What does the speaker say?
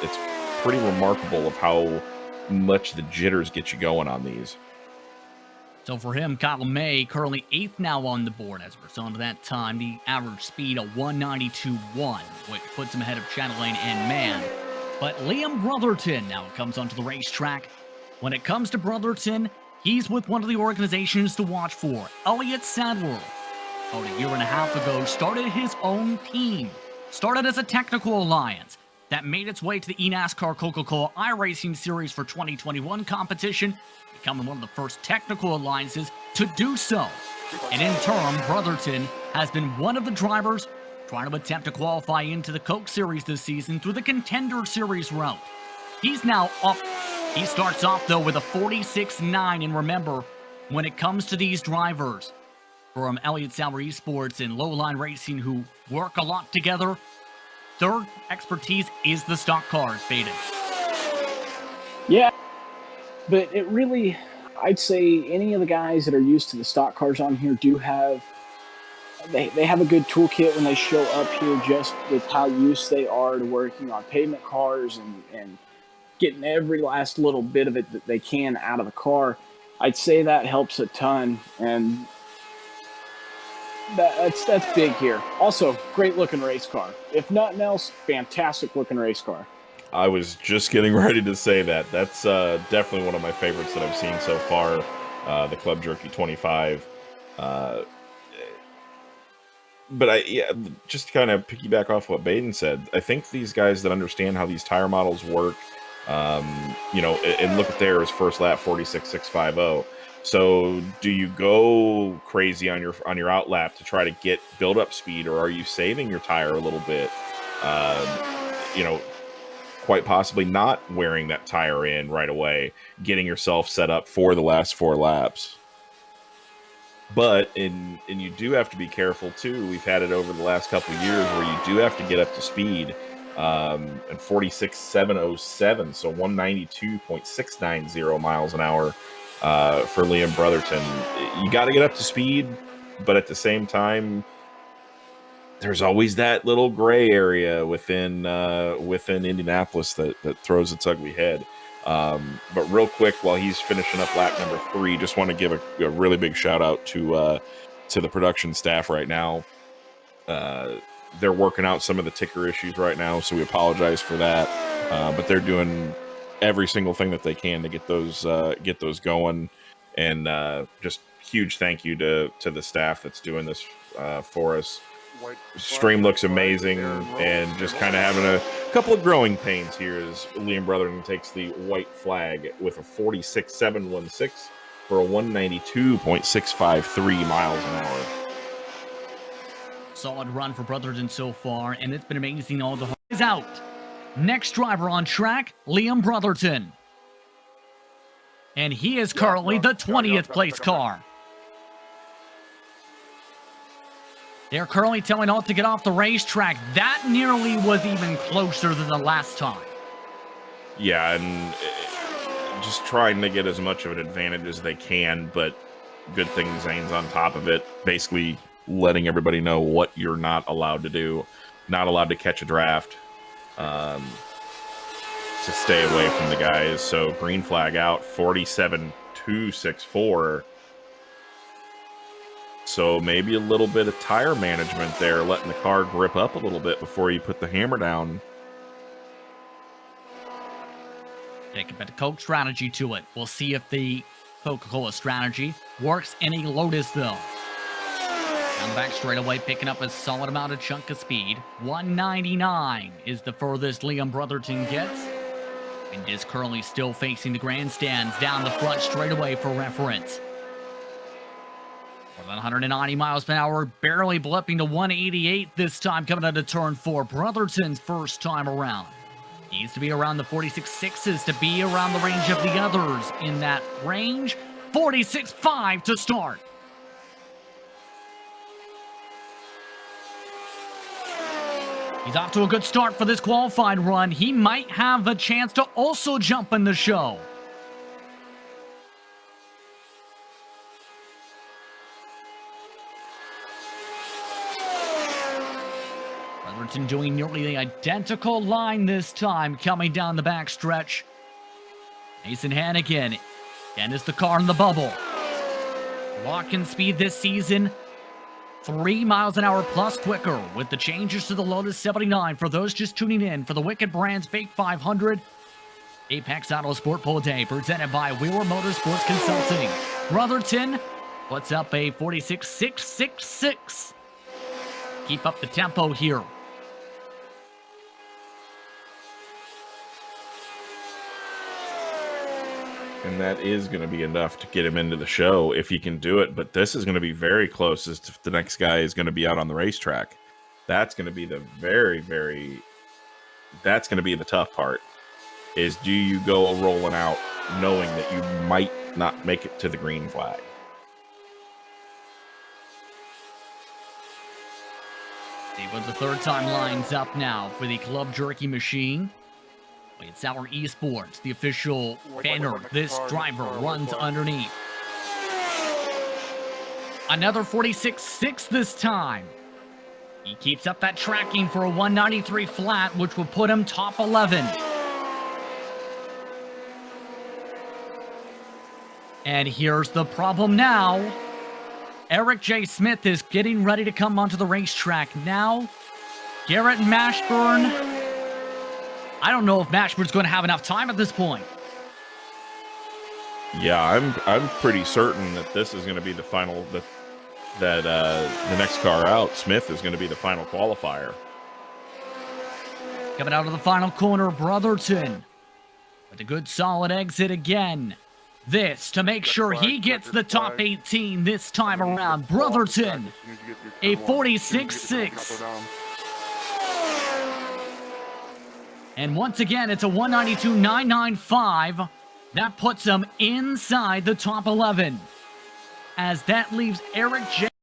it's pretty remarkable of how much the jitters get you going on these. So for him, Kyle May currently 8th now on the board as a result of that time. The average speed of 192.1, which puts him ahead of Chatelaine and Mann. But Liam Brotherton now comes onto the racetrack. When it comes to Brotherton, he's with one of the organizations to watch for, Elliott Sadler. About a year and a half ago, started his own team. Started as a technical alliance that made its way to the eNASCAR Coca-Cola iRacing Series for 2021 competition, becoming one of the first technical alliances to do so. And in turn, Brotherton has been one of the drivers trying to attempt to qualify into the Coke Series this season through the Contender Series route. He's now up. He starts off, though, with a 46.9, and remember, when it comes to these drivers from Elliott Sadler Esports and Lowline Racing who work a lot together, their expertise is the stock cars, Baden. Yeah, but it really, I'd say any of the guys that are used to the stock cars on here do have, they have a good toolkit when they show up here, just with how used they are to working on pavement cars and getting every last little bit of it that they can out of the car. I'd say that helps a ton, and that's big here. Also, great looking race car. If nothing else, fantastic looking race car. I was just getting ready to say that. That's definitely one of my favorites that I've seen so far, the Club Jerky 25. But just to kind of piggyback off what Baden said, I think these guys that understand how these tire models work, and look at theirs, first lap 46.650. So do you go crazy on your out lap to try to build up speed, or are you saving your tire a little bit? Quite possibly not wearing that tire in right away, getting yourself set up for the last 4 laps. But and you do have to be careful too. We've had it over the last couple of years where you do have to get up to speed. And 46.707, so 192.690 miles an hour for Liam Brotherton. You got to get up to speed, but at the same time, there's always that little gray area within Indianapolis that throws its ugly head. But real quick, while he's finishing up lap number 3, just want to give a really big shout out to the production staff right now. They're working out some of the ticker issues right now, so we apologize for that. But they're doing every single thing that they can to get those going. And just huge thank you to the staff that's doing this for us. Stream looks amazing, and just kind of having a couple of growing pains here as Liam Brotherton takes the white flag with a 46.716 for a 192.653 miles an hour. Solid run for Brotherton so far, and it's been amazing. All the is out. Next driver on track, Liam Brotherton. And he is currently the 20th place car. They're currently telling Alt to get off the racetrack. That nearly was even closer than the last time. Yeah, and just trying to get as much of an advantage as they can, but good thing Zane's on top of it, basically letting everybody know what you're not allowed to do. Not allowed to catch a draft, to stay away from the guys. So green flag out, 47.264. So maybe a little bit of tire management there, letting the car grip up a little bit before you put the hammer down. Take a bit of Coke strategy to it. We'll see if the Coca-Cola strategy works in a Lotus, though. Down the back straightaway, picking up a solid amount of chunk of speed. 199 is the furthest Liam Brotherton gets. And is currently still facing the grandstands down the front straightaway for reference. More than 190 miles per hour, barely blipping to 188 this time coming out of turn 4. Brotherton's first time around. Needs to be around the 46.6s to be around the range of the others in that range. 46.5 to start. He's off to a good start for this qualified run. He might have a chance to also jump in the show. Brotherton doing nearly the identical line this time, coming down the backstretch. Mason Hannigan, again, is the car in the bubble. Locking speed this season, 3 miles an hour plus quicker, with the changes to the Lotus 79 for those just tuning in for the Wicked Brands Fake 500. Apex Auto Sport Pole Day, presented by Wheeler Motorsports Consulting. Brotherton, what's up, a 46.666. Keep up the tempo here. And that is going to be enough to get him into the show if he can do it. But this is going to be very close as to if the next guy is going to be out on the racetrack. That's going to be the that's going to be the tough part, is do you go rolling out knowing that you might not make it to the green flag? See what the third time lines up now for the Club Jerky Machine. It's our esports, the official banner. This driver runs underneath. Another 46.6 this time. He keeps up that tracking for a 193 flat, which will put him top 11. And here's the problem now. Eric J. Smith is getting ready to come onto the racetrack now. Garrett Mashburn. I don't know if Mashburn's going to have enough time at this point. Yeah, I'm pretty certain that this is going to be the final, that the next car out, Smith, is going to be the final qualifier. Coming out of the final corner, Brotherton with a good solid exit again. This to make sure he gets the top 18 this time around. Brotherton, a 46.6. And once again, it's a 192.995. That puts him inside the top 11. As that leaves Eric J.